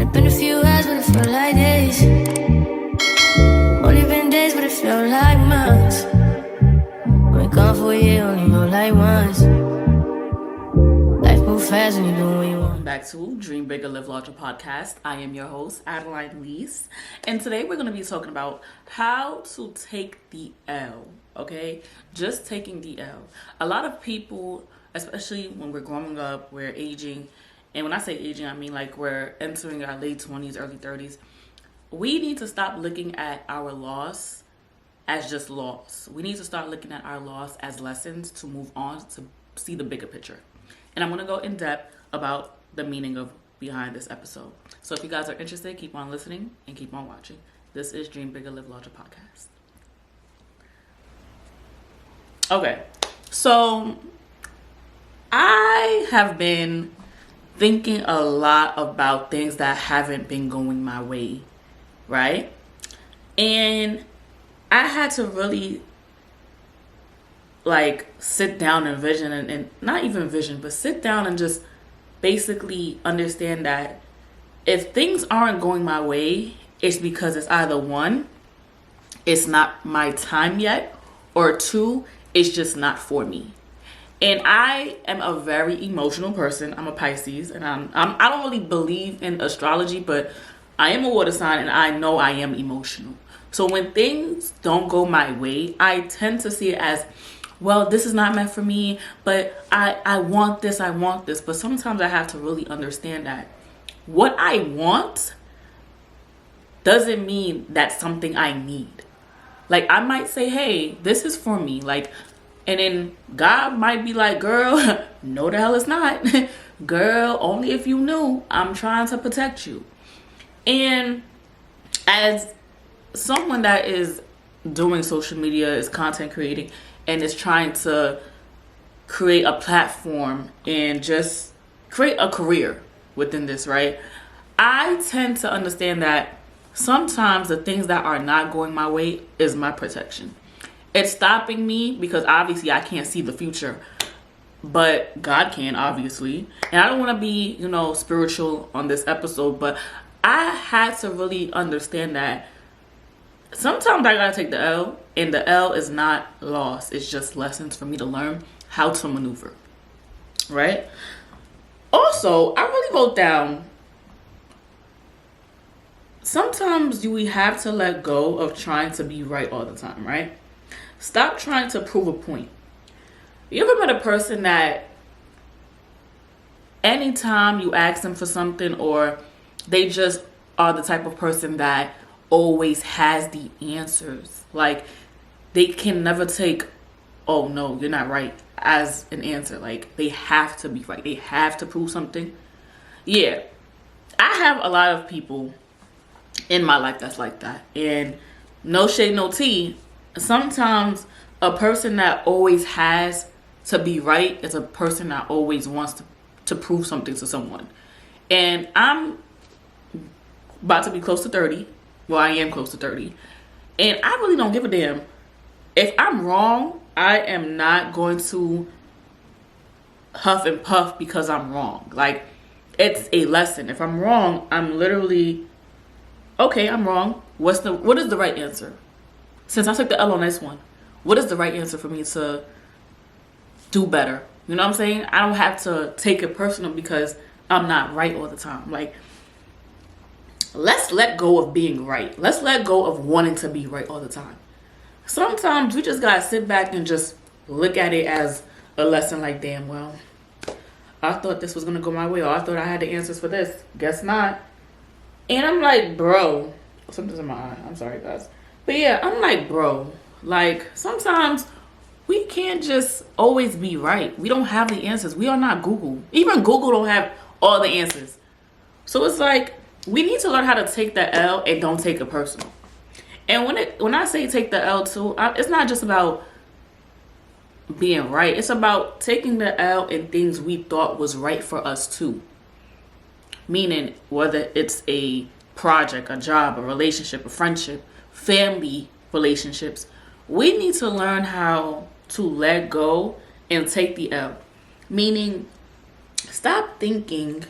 Only been a few hours, but it felt like days. Only been days, but it felt like months. When gone for a year, only know like once. Life moves fast when you do what you want. Welcome back to Dream Bigger, Live Larger podcast. I am your host, Adeline Lys, and today we're going to be talking about how to take the L, okay? Just taking the L. A lot of people, especially when we're growing up, we're aging, and when I say aging, I mean like we're entering our late 20s, early 30s. We need to stop looking at our loss as just loss. We need to start looking at our loss as lessons to move on, to see the bigger picture. And I'm going to go in depth about the meaning of behind this episode. So if you guys are interested, keep on listening and keep on watching. This is Dream Bigger, Live Larger podcast. Okay, so I have been thinking a lot about things that haven't been going my way, right? And I had to really sit down and vision and not even vision, but sit down and just basically understand that if things aren't going my way, it's because it's either one, it's not my time yet, or two, it's just not for me. And I am a very emotional person. I'm a Pisces, and I don't really believe in astrology, but I am a water sign, and I know I am emotional. So when things don't go my way, I tend to see it as, well, this is not meant for me, but I want this. But sometimes I have to really understand that what I want doesn't mean that's something I need. Like, I might say, hey, this is for me. And then God might be like, girl, no the hell it's not. Girl, only if you knew, I'm trying to protect you. And as someone that is doing social media, is content creating, and is trying to create a platform and just create a career within this, right? I tend to understand that sometimes the things that are not going my way is my protection. It's stopping me because obviously I can't see the future, but God can, obviously. And I don't want to be, spiritual on this episode, but I had to really understand that sometimes I gotta take the L, and the L is not loss. It's just lessons for me to learn how to maneuver, right? Also, I really wrote down, sometimes we have to let go of trying to be right all the time, right? Stop trying to prove a point. You ever met a person that anytime you ask them for something, or they just are the type of person that always has the answers? Like, they can never take, oh no, you're not right, as an answer. Like, they have to be right. They have to prove something. Yeah, I have a lot of people in my life that's like that. And no shade, no tea. Sometimes a person that always has to be right is a person that always wants to prove something to someone. And I'm about to be close to 30. Well, I am close to 30. And I really don't give a damn. If I'm wrong, I am not going to huff and puff because I'm wrong. Like, it's a lesson. If I'm wrong, I'm literally, okay, I'm wrong. What is the right answer? Since I took the L on this one, what is the right answer for me to do better? You know what I'm saying? I don't have to take it personal because I'm not right all the time. Like, let's let go of being right. Let's let go of wanting to be right all the time. Sometimes we just gotta sit back and just look at it as a lesson. Like, damn, well, I thought this was gonna go my way, or I thought I had the answers for this. Guess not. And I'm like, bro, something's in my eye. I'm sorry, guys. But yeah, I'm like, bro, like, sometimes we can't just always be right. We don't have the answers. We are not Google. Even Google don't have all the answers. So it's like, we need to learn how to take the L and don't take it personal. And when I say take the L too, it's not just about being right. It's about taking the L in things we thought was right for us too. Meaning, whether it's a project, a job, a relationship, a friendship, family relationships, we need to learn how to let go and take the L. Meaning, stop thinking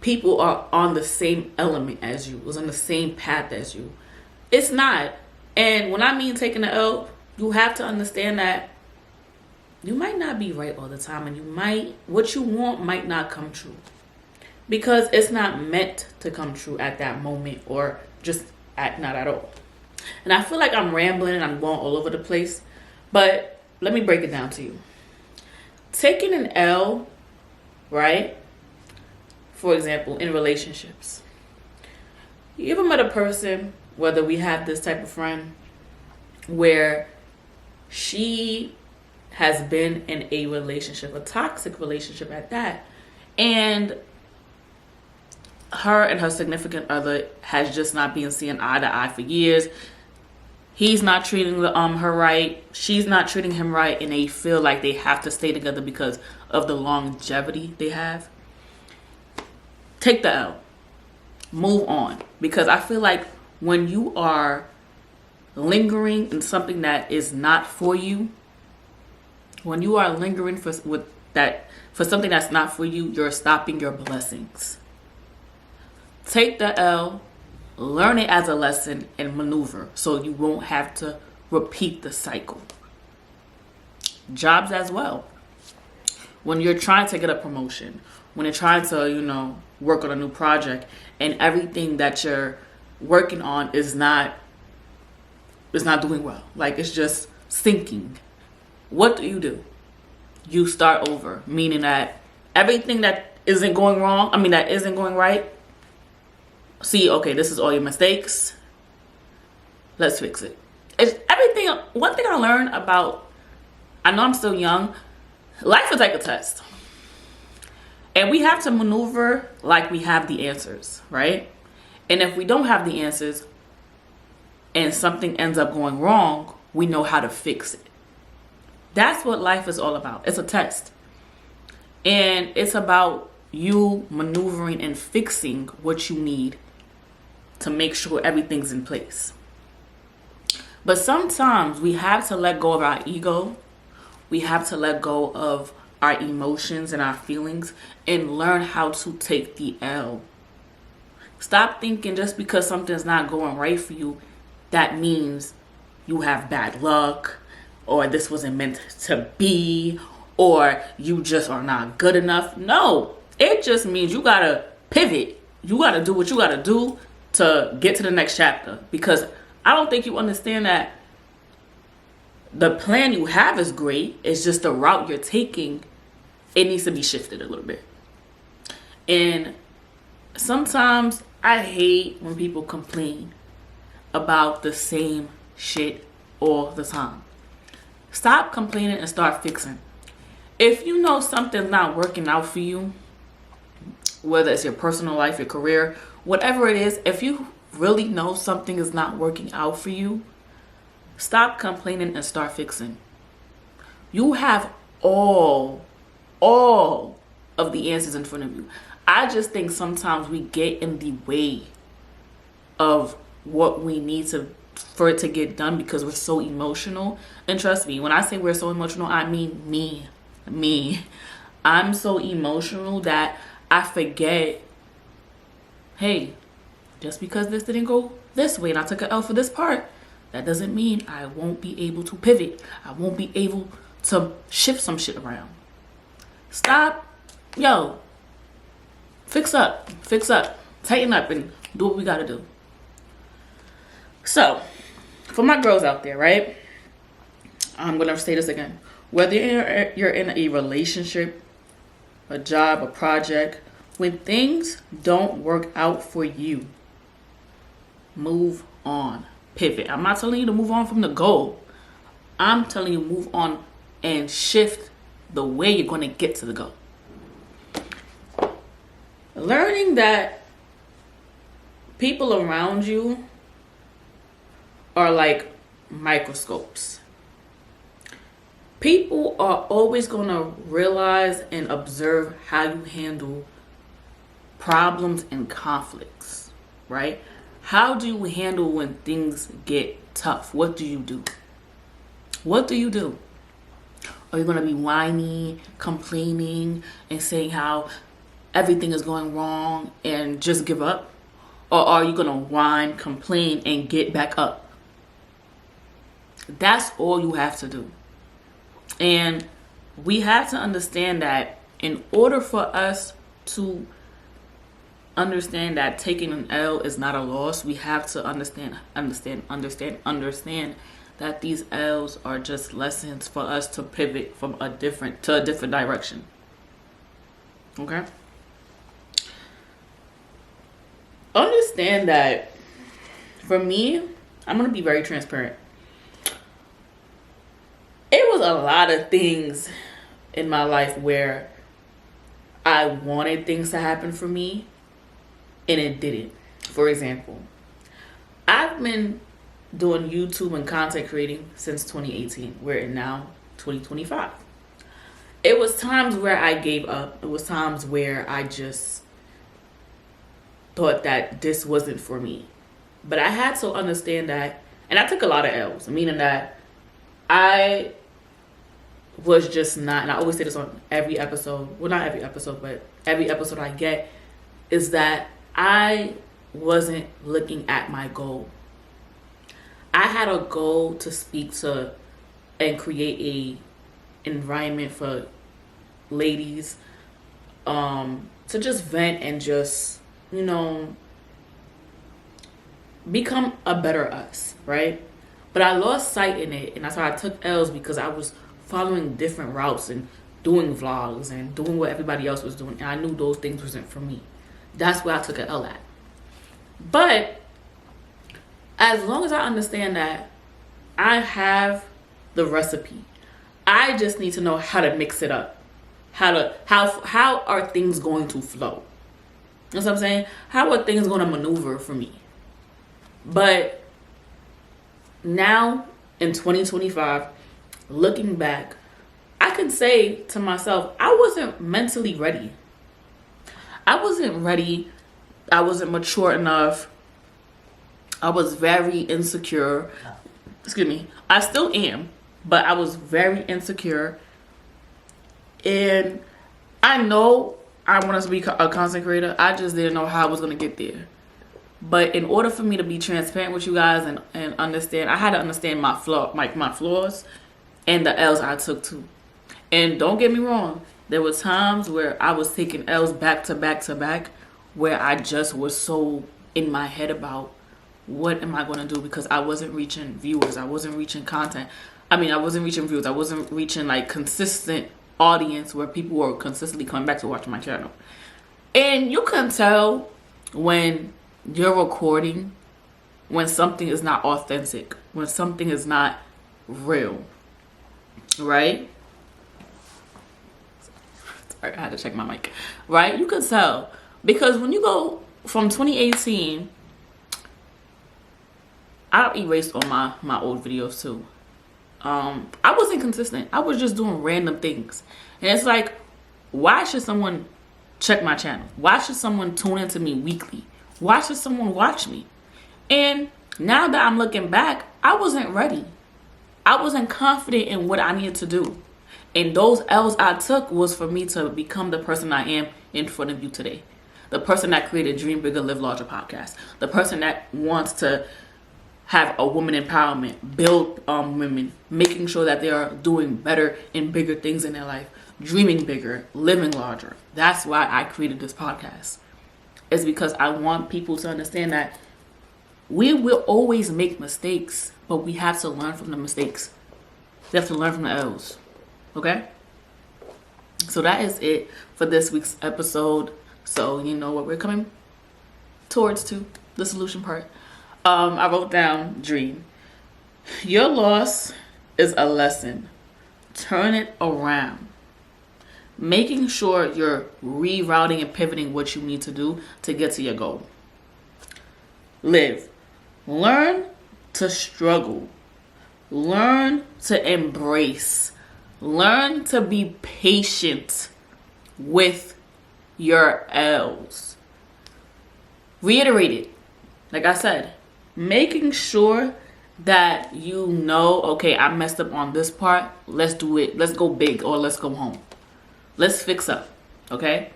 people are on the same element as you, was on the same path as you. It's not. And when I mean taking the L, you have to understand that you might not be right all the time, and what you want might not come true, because it's not meant to come true at that moment, or just not at all. And I feel like I'm rambling and I'm going all over the place, but let me break it down to you. Taking an L, right? For example, in relationships, you ever met a person, whether we have this type of friend, where she has been in a relationship, a toxic relationship at that, and her significant other has just not been seeing eye to eye for years. He's not treating her right, she's not treating him right, and they feel like they have to stay together because of the longevity they have. Take the L. Move on. Because I feel like when you are lingering in something that is not for you, when you are lingering for something that's not for you, you're stopping your blessings. Take the L, learn it as a lesson, and maneuver so you won't have to repeat the cycle. Jobs as well. When you're trying to get a promotion, when you're trying to, work on a new project, and everything that you're working on is not doing well, like it's just sinking, what do? You start over, meaning that everything that isn't going right, see, okay, this is all your mistakes, let's fix it. It's everything. One thing I learned I know I'm still young, life is like a test. And we have to maneuver like we have the answers, right? And if we don't have the answers and something ends up going wrong, we know how to fix it. That's what life is all about. It's a test. And it's about you maneuvering and fixing what you need to make sure everything's in place. But sometimes we have to let go of our ego. We have to let go of our emotions and our feelings and learn how to take the L. Stop thinking just because something's not going right for you, that means you have bad luck, or this wasn't meant to be, or you just are not good enough. No, it just means you gotta pivot. You gotta do what you gotta do to get to the next chapter, because I don't think you understand that the plan you have is great. It's just the route you're taking, it needs to be shifted a little bit. And sometimes I hate when people complain about the same shit all the time. Stop complaining and start fixing. If you know something's not working out for you, whether it's your personal life, your career, whatever it is, if you really know something is not working out for you, stop complaining and start fixing. You have all of the answers in front of you. I just think sometimes we get in the way of what we need for it to get done because we're so emotional. And trust me, when I say we're so emotional, I mean me. I'm so emotional that I forget, hey, just because this didn't go this way and I took an L for this part, that doesn't mean I won't be able to pivot. I won't be able to shift some shit around. Stop. Fix up, tighten up, and do what we gotta do. So, for my girls out there, right? I'm gonna say this again. Whether you're in a relationship, a job, a project, when things don't work out for you, move on, pivot. I'm not telling you to move on from the goal. I'm telling you move on and shift the way you're gonna get to the goal. Learning that people around you are like microscopes. People are always going to realize and observe how you handle problems and conflicts, right? How do you handle when things get tough? What do you do? Are you going to be whining, complaining, and saying how everything is going wrong and just give up? Or are you going to whine, complain, and get back up? That's all you have to do. And we have to understand that in order for us to understand that taking an L is not a loss, we have to understand that these L's are just lessons for us to pivot from a different direction. Okay? Understand that for me, I'm going to be very transparent. It was a lot of things in my life where I wanted things to happen for me and it didn't. For example, I've been doing YouTube and content creating since 2018. We're in now 2025. It was times where I gave up. It was times where I just thought that this wasn't for me. But I had to understand that, and I took a lot of L's, meaning that I was just not, and I always say this on every episode, well, not every episode, but every episode I get, is that I wasn't looking at my goal. I had a goal to speak to and create a environment for ladies to just vent and just, you know, become a better us, right? But I lost sight in it, and that's why I took L's, because I was following different routes and doing vlogs and doing what everybody else was doing, and I knew those things wasn't for me. That's where I took an L at. But as long as I understand that I have the recipe, I just need to know how to mix it up. How are things going to flow? You know what I'm saying? How are things going to maneuver for me? But now in 2025, looking back, I can say to myself, I wasn't mentally ready. I wasn't ready. I wasn't mature enough. I was very insecure. Excuse me. I still am, but I was very insecure. And I know I wanted to be a content creator. I just didn't know how I was going to get there. But in order for me to be transparent with you guys and understand, I had to understand my flaws and the L's I took too. And don't get me wrong, there were times where I was taking L's back to back to back, where I just was so in my head about what am I going to do, because I wasn't reaching viewers. I wasn't reaching content. I wasn't reaching views. I wasn't reaching like consistent audience where people were consistently coming back to watch my channel. And you can tell when you're recording when something is not authentic, when something is not real, right? Sorry, I had to check my mic. Right? You can tell, because when you go from 2018, I erased all my old videos too. I wasn't consistent. I was just doing random things. And it's like, why should someone check my channel? Why should someone tune into me weekly? Why should someone watch me? And now that I'm looking back, I wasn't ready. I wasn't confident in what I needed to do. And those L's I took was for me to become the person I am in front of you today. The person that created Dream Bigger, Live Larger podcast. The person that wants to have a woman empowerment, build women, making sure that they are doing better and bigger things in their life, dreaming bigger, living larger. That's why I created this podcast. It's because I want people to understand that we will always make mistakes, but we have to learn from the mistakes. We have to learn from the L's. Okay? So that is it for this week's episode. So you know what we're coming towards to, the solution part. I wrote down dream. Your loss is a lesson. Turn it around. Making sure you're rerouting and pivoting what you need to do to get to your goal. Live. Learn to struggle. Learn to embrace. Learn to be patient with your L's. Reiterate it. Like I said, making sure that you know, okay, I messed up on this part. Let's do it. Let's go big, or let's go home. Let's fix up. Okay?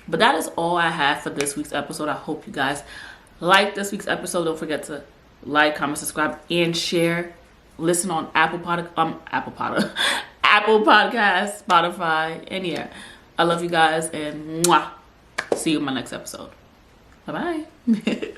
But that is all I have for this week's episode. I hope you guys like this week's episode. Don't forget to like, comment, subscribe, and share. Listen on Apple Podcast, Spotify, and yeah. I love you guys, and mwah. See you in my next episode. Bye-bye.